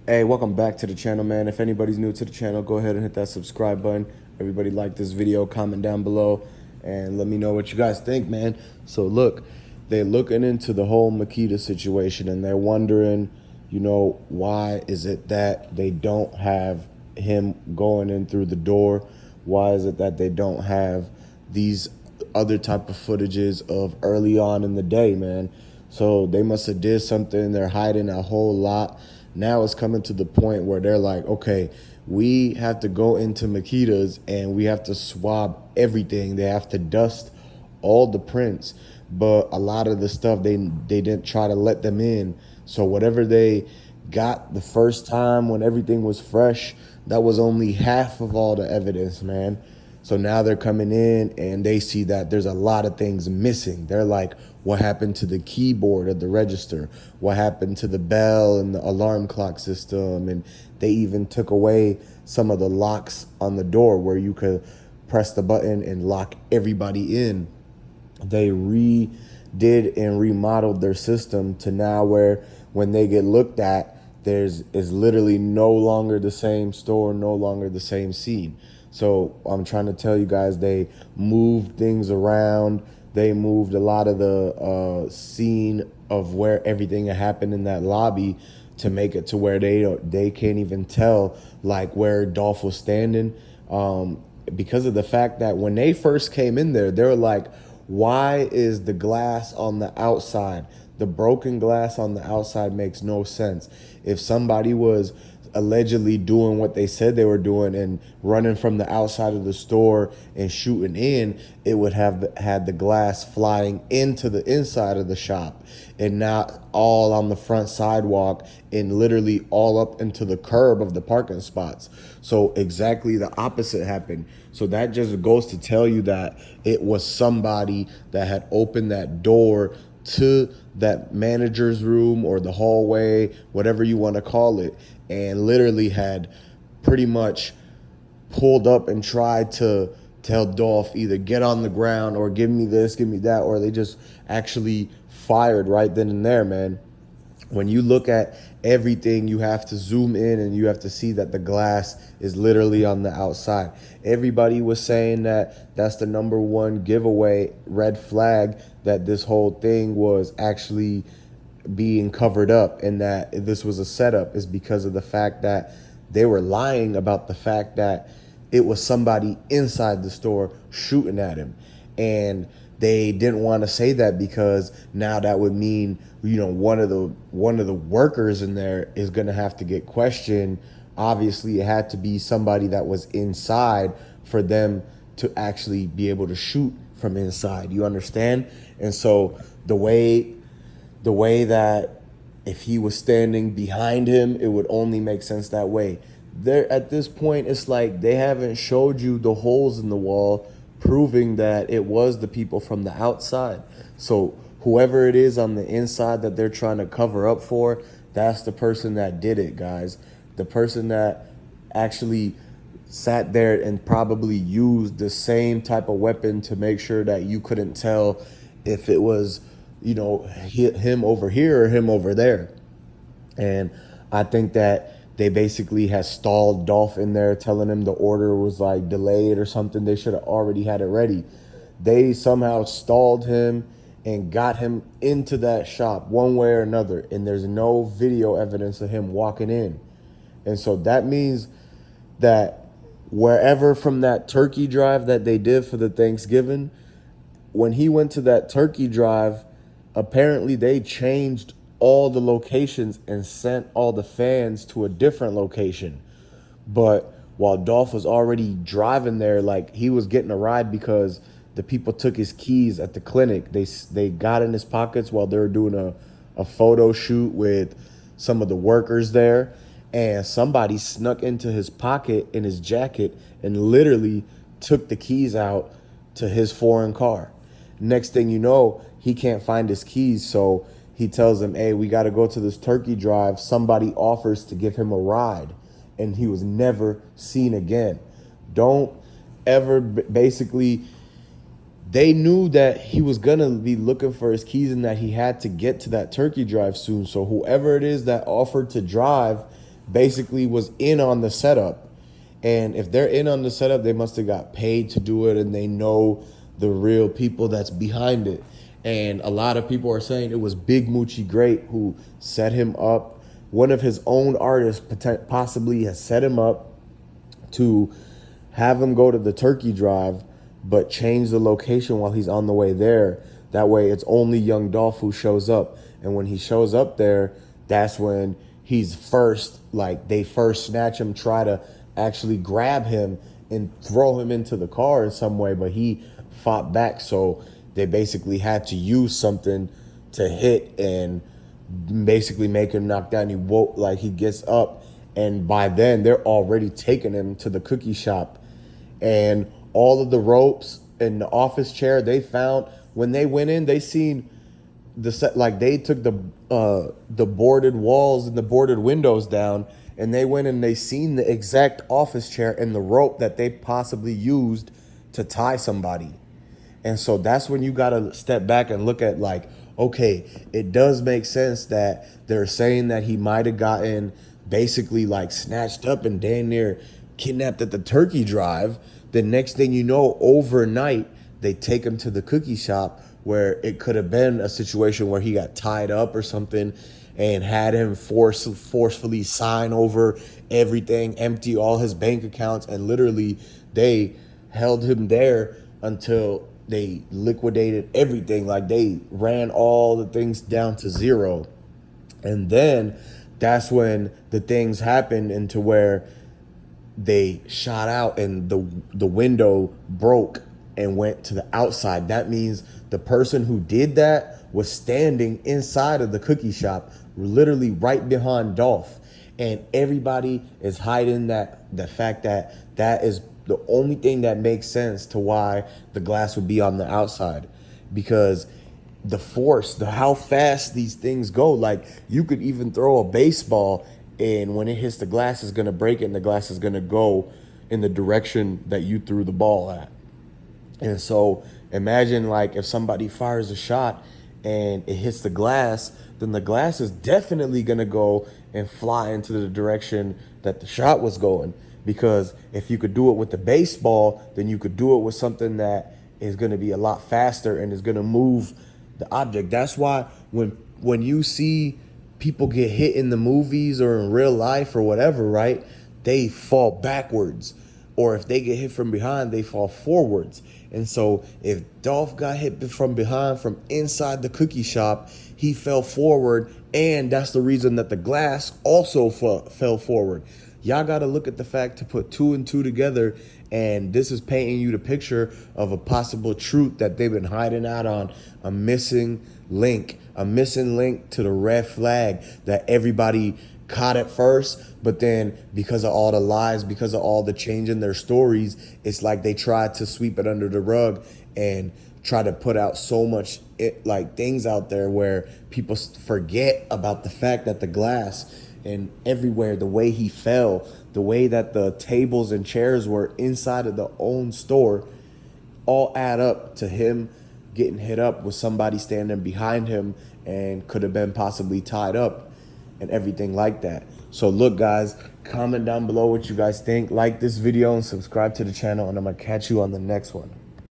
Hey, welcome back to the channel, man. If anybody's new to the channel, go ahead and hit that subscribe button. Everybody like this video, comment down below, and let me know what you guys think, man. So look, they're looking into the whole Makedas situation, and they're wondering, why is it that they don't have him going in through the door? Why is it that they don't have these other type of footages of early on in the day, man? So they must have did something. They're hiding a whole lot. Now it's coming to the point where they're like, okay, we have to go into Makedas and we have to swab everything. They have to dust all the prints, but a lot of the stuff they didn't try to let them in. So whatever they got the first time when everything was fresh, that was only half of all the evidence, man. So now they're coming in and they see that there's a lot of things missing. They're like, what happened to the keyboard of the register? What happened to the bell and the alarm clock system? And they even took away some of the locks on the door where you could press the button and lock everybody in. They redid and remodeled their system to now where when they get looked at, is literally no longer the same store, no longer the same scene. So I'm trying to tell you guys, they moved things around. They moved a lot of the scene of where everything happened in that lobby to make it to where they can't even tell like where Dolph was standing, because of the fact that when they first came in there, they were like, why is the glass on the outside? The broken glass on the outside makes no sense. If somebody was allegedly doing what they said they were doing and running from the outside of the store and shooting in, it would have had the glass flying into the inside of the shop and not all on the front sidewalk and literally all up into the curb of the parking spots. So exactly the opposite happened. So that just goes to tell you that it was somebody that had opened that door to that manager's room or the hallway, whatever you want to call it, and literally had pretty much pulled up and tried to tell Dolph either get on the ground or give me this, give me that, or they just actually fired right then and there, man. When you look at everything, you have to zoom in and you have to see that the glass is literally on the outside. Everybody was saying that that's the number one giveaway red flag, that this whole thing was actually being covered up and that this was a setup, is because of the fact that they were lying about the fact that it was somebody inside the store shooting at him. And they didn't want to say that because now that would mean, one of the workers in there is going to have to get questioned. Obviously, it had to be somebody that was inside for them to actually be able to shoot from inside. You understand? And so the way that if he was standing behind him, it would only make sense that way. There at this point, it's like they haven't showed you the holes in the wall, proving that it was the people from the outside. So whoever it is on the inside that they're trying to cover up for, that's the person that did it, guys. The person that actually sat there and probably used the same type of weapon to make sure that you couldn't tell if it was, him over here or him over there. And I think that they basically had stalled Dolph in there, telling him the order was like delayed or something. They should have already had it ready. They somehow stalled him and got him into that shop one way or another. And there's no video evidence of him walking in. And so that means that wherever from that turkey drive that they did for the Thanksgiving, when he went to that turkey drive, apparently they changed all the locations and sent all the fans to a different location. But while Dolph was already driving there, like he was getting a ride because the people took his keys at the clinic. They got in his pockets while they were doing a photo shoot with some of the workers there. And somebody snuck into his pocket in his jacket and literally took the keys out to his foreign car. Next thing you know, he can't find his keys. So he tells him, hey, we got to go to this turkey drive. Somebody offers to give him a ride. And he was never seen again. Don't ever, basically, they knew that he was going to be looking for his keys and that he had to get to that turkey drive soon. So whoever it is that offered to drive, basically was in on the setup. And if they're in on the setup, they must have got paid to do it, and they know the real people that's behind it. And a lot of people are saying it was Big Moochie Great who set him up. One of his own artists possibly has set him up to have him go to the turkey drive, but change the location while he's on the way there. That way it's only young Dolph who shows up. And when he shows up there, that's when he's first, like they first snatch him, try to actually grab him and throw him into the car in some way, but he fought back. So they basically had to use something to hit and basically make him knock down. He woke, like he gets up, and by then they're already taking him to the cookie shop. And all of the ropes and the office chair they found, when they went in, they seen the set, like they took the boarded walls and the boarded windows down, and they went and they seen the exact office chair and the rope that they possibly used to tie somebody. And so that's when you got to step back and look at, like, okay, it does make sense that they're saying that he might have gotten basically like snatched up and damn near kidnapped at the turkey drive. The next thing you know, overnight, they take him to the cookie shop, where it could have been a situation where he got tied up or something and had him forcefully sign over everything, empty all his bank accounts, and literally they held him there until they liquidated everything. Like they ran all the things down to zero. And then that's when the things happened into where they shot out and the window broke and went to the outside. That means the person who did that was standing inside of the cookie shop, literally right behind Dolph. And everybody is hiding the fact that that is the only thing that makes sense to why the glass would be on the outside, because the force, how fast these things go. Like you could even throw a baseball, and when it hits the glass, it's gonna break it, and the glass is gonna go in the direction that you threw the ball at. And so imagine like if somebody fires a shot and it hits the glass, then the glass is definitely gonna go and fly into the direction that the shot was going. Because if you could do it with the baseball, then you could do it with something that is going to be a lot faster and is going to move the object. That's why when you see people get hit in the movies or in real life or whatever, right, they fall backwards. Or if they get hit from behind, they fall forwards. And so if Dolph got hit from behind from inside the cookie shop, he fell forward, and that's the reason that the glass also fell forward. Y'all got to look at the fact to put two and two together, and this is painting you the picture of a possible truth that they've been hiding out on, a missing link to the red flag that everybody caught at first, but then because of all the lies, because of all the change in their stories, it's like they tried to sweep it under the rug and try to put out so much like things out there where people forget about the fact that the glass and everywhere, the way he fell, the way that the tables and chairs were inside of the own store, all add up to him getting hit up with somebody standing behind him and could have been possibly tied up and everything like that. So look, guys, comment down below what you guys think. Like this video and subscribe to the channel, and I'm gonna catch you on the next one.